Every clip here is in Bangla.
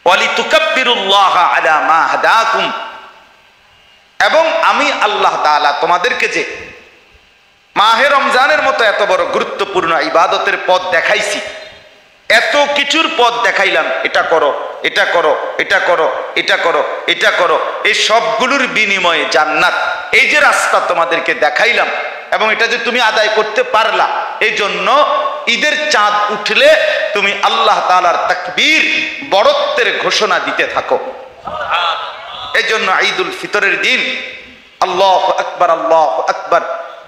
ওয়ালিতুকাব্বিরুল্লাহা আলা মা হাদাকুম, এবং আমি আল্লাহ তাআলা তোমাদেরকে যে মাহে রমজানের মতো এত বড় গুরুত্বপূর্ণ ইবাদতের পথ দেখাইছি, এত কিছুর পথ দেখাইলাম, এটা করো, এটা করো, এটা করো, এটা করো, এটা করো, এই সবগুলোর বিনিময়ে জান্নাত, এই যে রাস্তা তোমাদেরকে দেখাইলাম, এবং এটা যে তুমি আদায় করতে পারলা, এই জন্য ঈদের চাঁদ উঠলে তুমি আল্লাহ তাআলার তাকবীর, বড়ত্বের ঘোষণা দিতে থাকো। এই জন্য ঈদুল ফিতরের দিন আল্লাহু আকবার, আল্লাহু আকবার,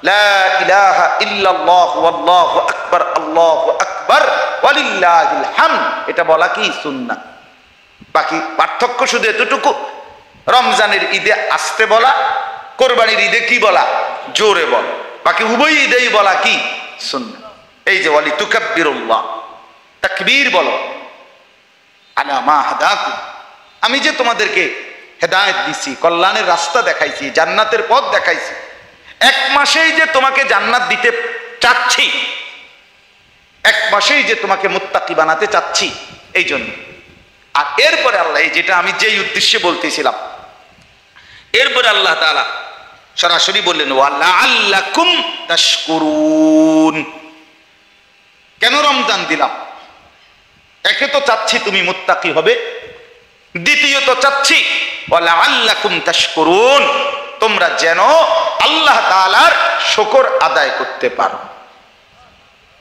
লা ইলাহা ইল্লাল্লাহু ওয়াল্লাহু আকবার, আল্লাহু আকবার ওয়ালিল্লাহিল হামদ, এটা বলা কি সুন্নাত। বাকি পার্থক্য শুধু এতটুকু, রমজানের ঈদে আস্তে বলা, কোরবানির ঈদে কি বলা, জোরে বলা, বাকি উভয় ঈদেই বলা কি সুন্নাত। এই যে ওয়ালিতুকাব্বিরুল্লাহ, তাকবীর বলো, আলা মা হাদাকুম, আমি যে তোমাদেরকে হেদায়েত দিছি, কল্যাণের রাস্তা দেখাইছি, জান্নাতের পথ দেখাইছি, এক মাসেই যে তোমাকে জান্নাত দিতে চাচ্ছি, এক মাসেই যে তোমাকে মুত্তাকি বানাতে চাচ্ছি, এই জন্য। আর এরপরে আল্লাহ, এই যেটা আমি যেই উদ্দেশ্যে বলতেছিলাম, এরপরে আল্লাহ তাআলা সরাসরি বললেন ওয়ালাআল্লাকুম তাশকুরুন। কেন রমজান দিলাম? একে তো চাচ্ছি তুমি মুত্তাকি হবে, দ্বিতীয়ত চাচ্ছি ওয়ালাআল্লাকুম তাশকুরুন, তোমরা যেন আল্লাহ তাআলার শুকর আদায় করতে পারো।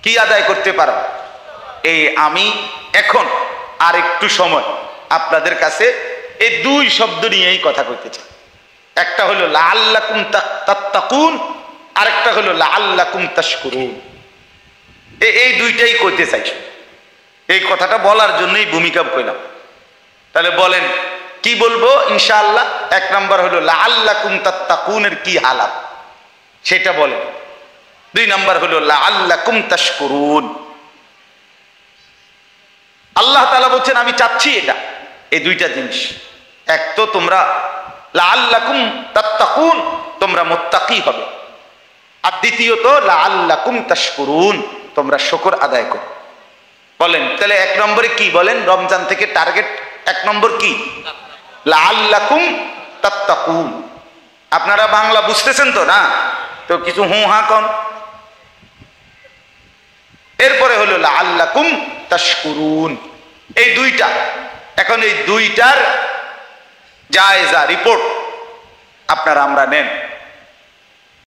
কি আদায় করতে পারো? এই আমি এখন আর একটু সময় আপনাদের কাছে এই দুই শব্দ নিয়েই কথা কইতে চাই। একটা হলো লাআল্লাকুম তাত্তাকুন, আরেকটা হলো লাআল্লাকুম তাশকুরুন। এই দুইটাই কইতে চাই। এই কথাটা বলার জন্যই ভূমিকা কইলাম। তাহলে বলেন কি বলবো ইনশাআল্লাহ? এক নাম্বার হলো লাআল্লাকুম তাত্তাকুনের কি হালাত সেটা বলেন। দুই নাম্বার হলো লাআল্লাকুম তাশকুরুন। আল্লাহ তাআলা বলছেন আমি চাচ্ছি এটা, এই দুইটা জিনিস। এক তো তোমরা লাআল্লাকুম তাত্তাকুন, তোমরা মুত্তাকি হবে, আর দ্বিতীয়ত লাআল্লাকুম তাশকুরুন, তোমরা শুকর আদায় করো। বলেন তাহলে এক নম্বরে কি বলেন? রমজান থেকে টার্গেট এক নম্বর কি? লাআল্লাকুম তাত্তাকুন। আপনারা বাংলা বুঝতেছেন তো না? তো কিছু হু হা কন। এরপরে হলো লাআল্লাকুম তাশকুরুন। এই দুইটা, এখন এই দুইটার জায়েজা রিপোর্ট আপনারা আমরা নেন।